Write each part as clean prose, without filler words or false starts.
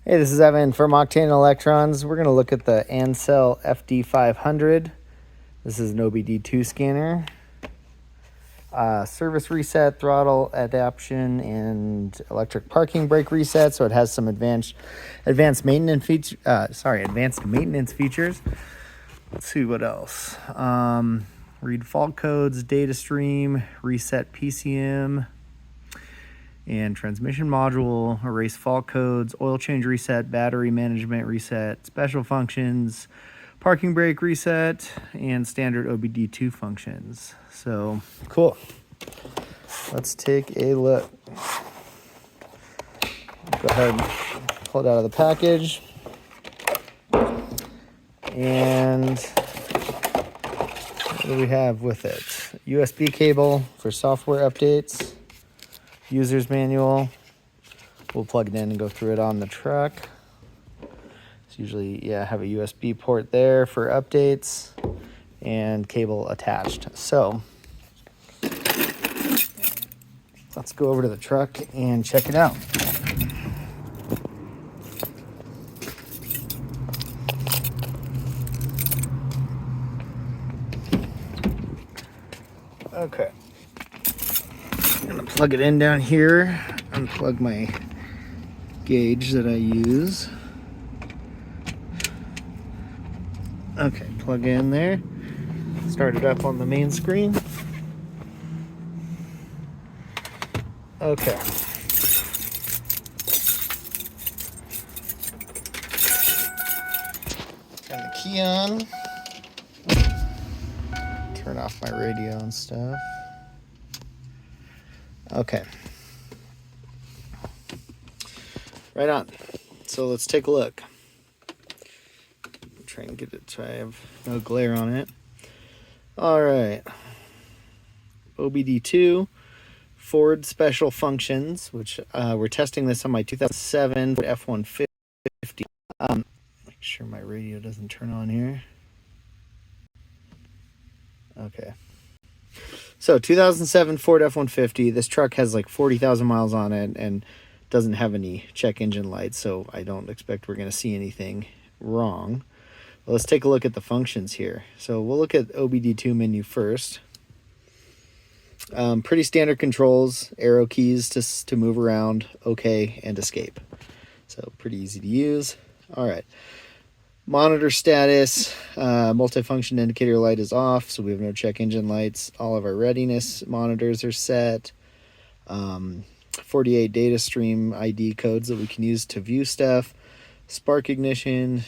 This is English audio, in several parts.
Hey, this is Evan from Octane Electrons. We're going to look at the Ancel FD500. This is an OBD2 scanner. Service reset, throttle adaptation, and electric parking brake reset. So it has some advanced maintenance features. Let's see what else. Read fault codes, data stream, reset PCM, and transmission module, erase fault codes, oil change reset, battery management reset, special functions, parking brake reset, and standard OBD2 functions. So cool. Let's take a look. Go ahead and pull it out of the package. And what do we have with it? USB cable for software updates. User's manual. We'll plug it in and go through it on the truck. It's usually, have a USB port there for updates and cable attached. So let's go over to the truck and check it out. Okay. I'm gonna plug it in down here, unplug my gauge that I use. Okay, plug in there, start it up on the main screen. Okay. Turn the key on. Turn off my radio and stuff. Okay. Right on. So let's take a look. Try and get it so I have no glare on it. All right. OBD2, Ford special functions, which we're testing this on my 2007 Ford F150. Make sure my radio doesn't turn on here. Okay. So 2007 Ford F150. This truck has like 40,000 miles on it and doesn't have any check engine lights, so I don't expect we're going to see anything wrong. Well, let's take a look at the functions here. So we'll look at OBD2 menu first. Pretty standard controls, arrow keys to move around, OK, and escape. So pretty easy to use. All right. Monitor status, multifunction indicator light is off, so we have no check engine lights. All of our readiness monitors are set. 48 data stream ID codes that we can use to view stuff. Spark ignition,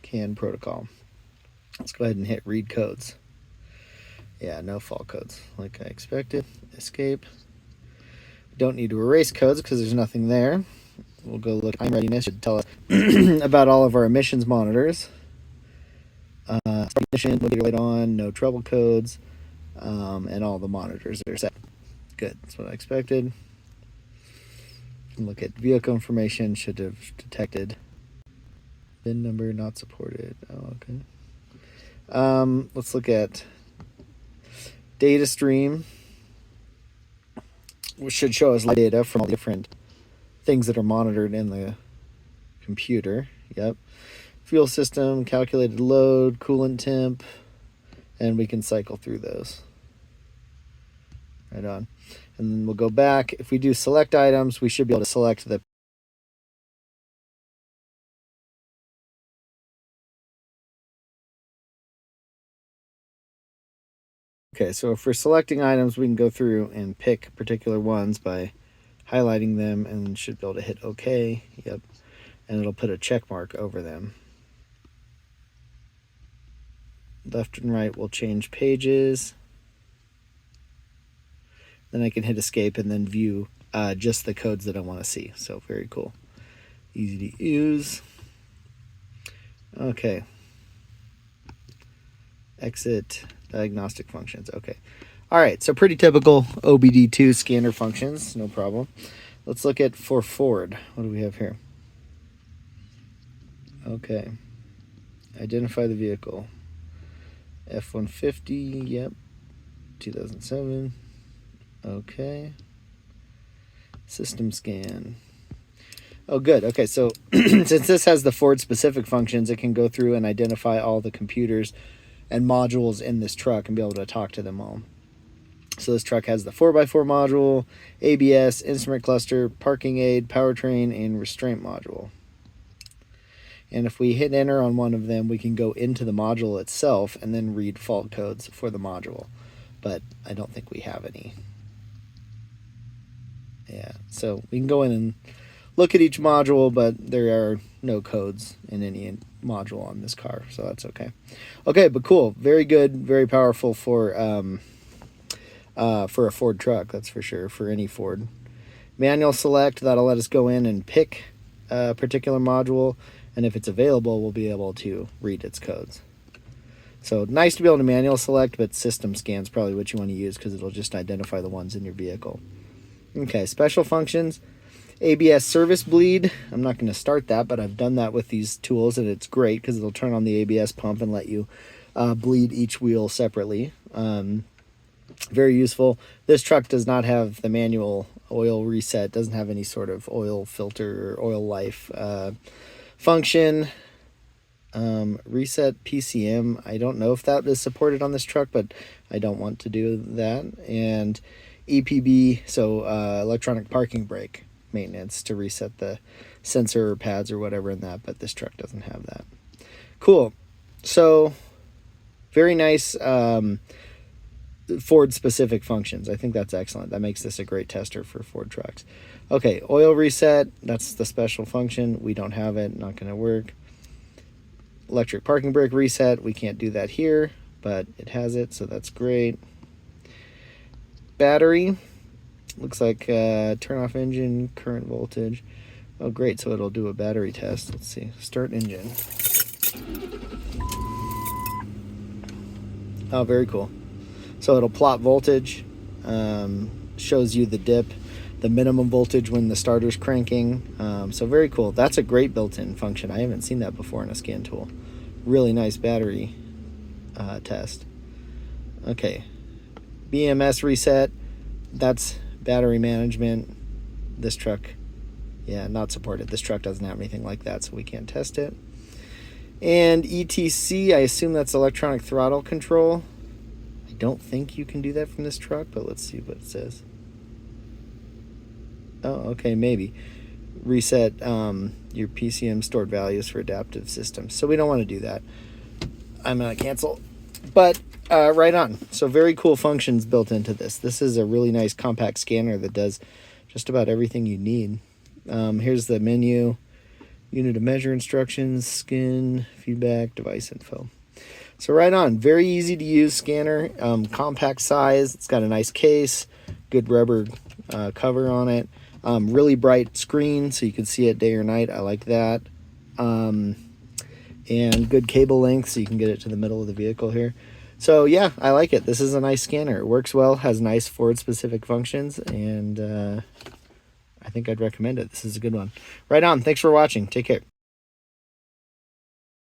CAN protocol. Let's go ahead and hit read codes. Yeah, no fault codes, like I expected. Escape. Don't need to erase codes because there's nothing there. We'll go look. Time readiness should tell us about all of our emissions monitors. Ignition, indicator light on, no trouble codes, and all the monitors are set. Good, that's what I expected. Look at vehicle information, should have detected. VIN number not supported. Oh, okay. Let's look at data stream, which should show us data from all the different things that are monitored in the computer. Yep. Fuel system, calculated load, coolant temp, and we can cycle through those. Right on. And then we'll go back. If we do select items, we should be able to select the Okay, so if we're selecting items, we can go through and pick particular ones by highlighting them and should be able to hit OK. Yep. And it'll put a check mark over them. Left and right will change pages. Then I can hit escape and then view just the codes that I want to see. So very cool. Easy to use. Okay. Exit diagnostic functions. Okay. All right. So pretty typical OBD2 scanner functions. No problem. Let's look at for Ford. What do we have here? Okay. Identify the vehicle. F150. Yep. 2007. Okay. System scan. Oh, good. Okay, so since this has the Ford specific functions, it can go through and identify all the computers and modules in this truck and be able to talk to them all. So this truck has the 4x4 module, ABS, instrument cluster, parking aid, powertrain, and restraint module. And if we hit enter on one of them, we can go into the module itself and then read fault codes for the module. But I don't think we have any. Yeah, so we can go in and look at each module, but there are no codes in any module on this car, so that's okay. Okay, but cool. Very good, very powerful for a Ford truck, that's for sure, for any Ford. Manual select, that'll let us go in and pick a particular module, and if it's available, we'll be able to read its codes. So nice to be able to manual select, but system scan's probably what you want to use because it'll just identify the ones in your vehicle. Okay, special functions. ABS service bleed. I'm not going to start that, but I've done that with these tools, and it's great because it'll turn on the ABS pump and let you bleed each wheel separately. Very useful. This truck does not have the manual oil reset, doesn't have any sort of oil filter or oil life function. Reset PCM, I don't know if that is supported on this truck, but I don't want to do that. And EPB, so electronic parking brake maintenance to reset the sensor or pads or whatever in that, but this truck doesn't have that. Cool. So very nice Ford specific functions. I think that's excellent. That makes this a great tester for Ford trucks. Okay, oil reset, that's the special function. We don't have it, not going to work. Electric parking brake reset, we can't do that here, but it has it, so that's great. Battery, looks like turn off engine, current voltage. Oh, great, so it'll do a battery test. Let's see, start engine. Oh, very cool. So it'll plot voltage, shows you the dip, the minimum voltage when the starter's cranking. So very cool. That's a great built-in function. I haven't seen that before in a scan tool. Really nice battery test. Okay, BMS reset. That's battery management. This truck, yeah, not supported. This truck doesn't have anything like that, so we can't test it. And ETC, I assume that's electronic throttle control. I don't think you can do that from this truck, but let's see what it says. Oh, okay, maybe. Reset your PCM stored values for adaptive systems. So we don't want to do that. I'm going to cancel. But right on. So very cool functions built into this. This is a really nice compact scanner that does just about everything you need. Here's the menu, unit of measure instructions, skin, feedback, device info. So right on. Very easy to use scanner, compact size. It's got a nice case, good rubber cover on it. Really bright screen so you can see it day or night. I like that. And good cable length so you can get it to the middle of the vehicle here. So yeah, I like it. This is a nice scanner. It works well, has nice Ford specific functions, and I think I'd recommend it. This is a good one. Right on. Thanks for watching. Take care.